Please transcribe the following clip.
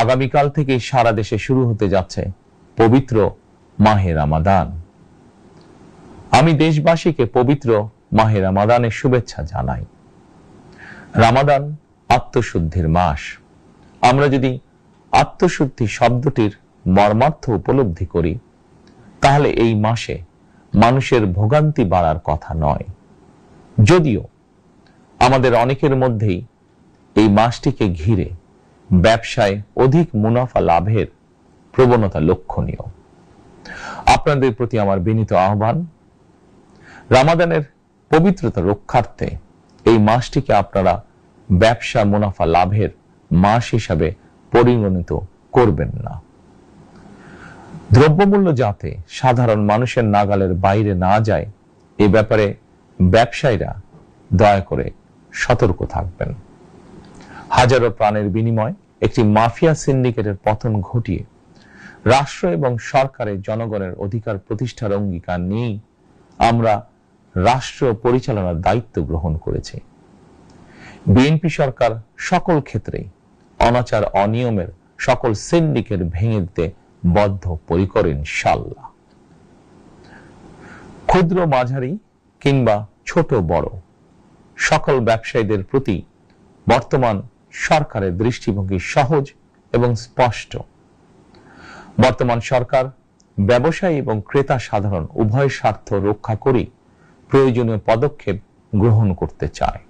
আগামীকাল থেকে সারা দেশে শুরু হতে যাচ্ছে পবিত্র মাহে রমাদান। আমি দেশবাসীকে পবিত্র মাহে রমাদানের শুভেচ্ছা জানাই। রমাদান আত্মশুদ্ধির মাস। আমরা যদি আত্মশুদ্ধি শব্দটির মর্মার্থ উপলব্ধি করি, তাহলে এই মাসে মানুষের ভোগান্তি বাড়ার কথা নয়। যদিও আমাদের অনেকের মধ্যেই এই মাসটিকে ঘিরে ব্যবসায় অধিক মুনাফা লাভের প্রবণতা লক্ষণীয়। আপনাদের প্রতি আমার বিনীত আহ্বান, রমাদানের পবিত্রতা রক্ষার্থে এই মাসটিকে আপনারা ব্যবসা মুনাফা লাভের মাস হিসাবে পরিগণিত করবেন না। দ্রব্যমূল্য যাতে সাধারণ মানুষের নাগালের বাইরে না যায়, এ ব্যাপারে ব্যবসায়ীরা দয়া করে সতর্ক থাকবেন। হাজারো প্রাণের বিনিময়ে একটি মাফিয়া সিন্ডিকেটের পতন ঘটিয়ে রাষ্ট্র এবং সরকারের জনগণের অধিকার প্রতিষ্ঠার অঙ্গীকার নিয়েই আমরা রাষ্ট্র পরিচালনার দায়িত্ব গ্রহণ করেছি। বিএনপি সরকার সকল ক্ষেত্রেই অনাচার অনিয়মের সকল সিন্ডিকেট ভেঙে দিতে বদ্ধপরিকর ইনশাআল্লাহ। ক্ষুদ্র মাঝারি কিংবা ছোট বড় সকল ব্যবসায়ীদের প্রতি বর্তমান সরকারের দৃষ্টিভঙ্গি সহজ এবং স্পষ্ট। বর্তমান সরকার ব্যবসায়ী এবং ক্রেতা সাধারণ উভয় স্বার্থ রক্ষা করে প্রয়োজনীয় পদক্ষেপ গ্রহণ করতে চায়।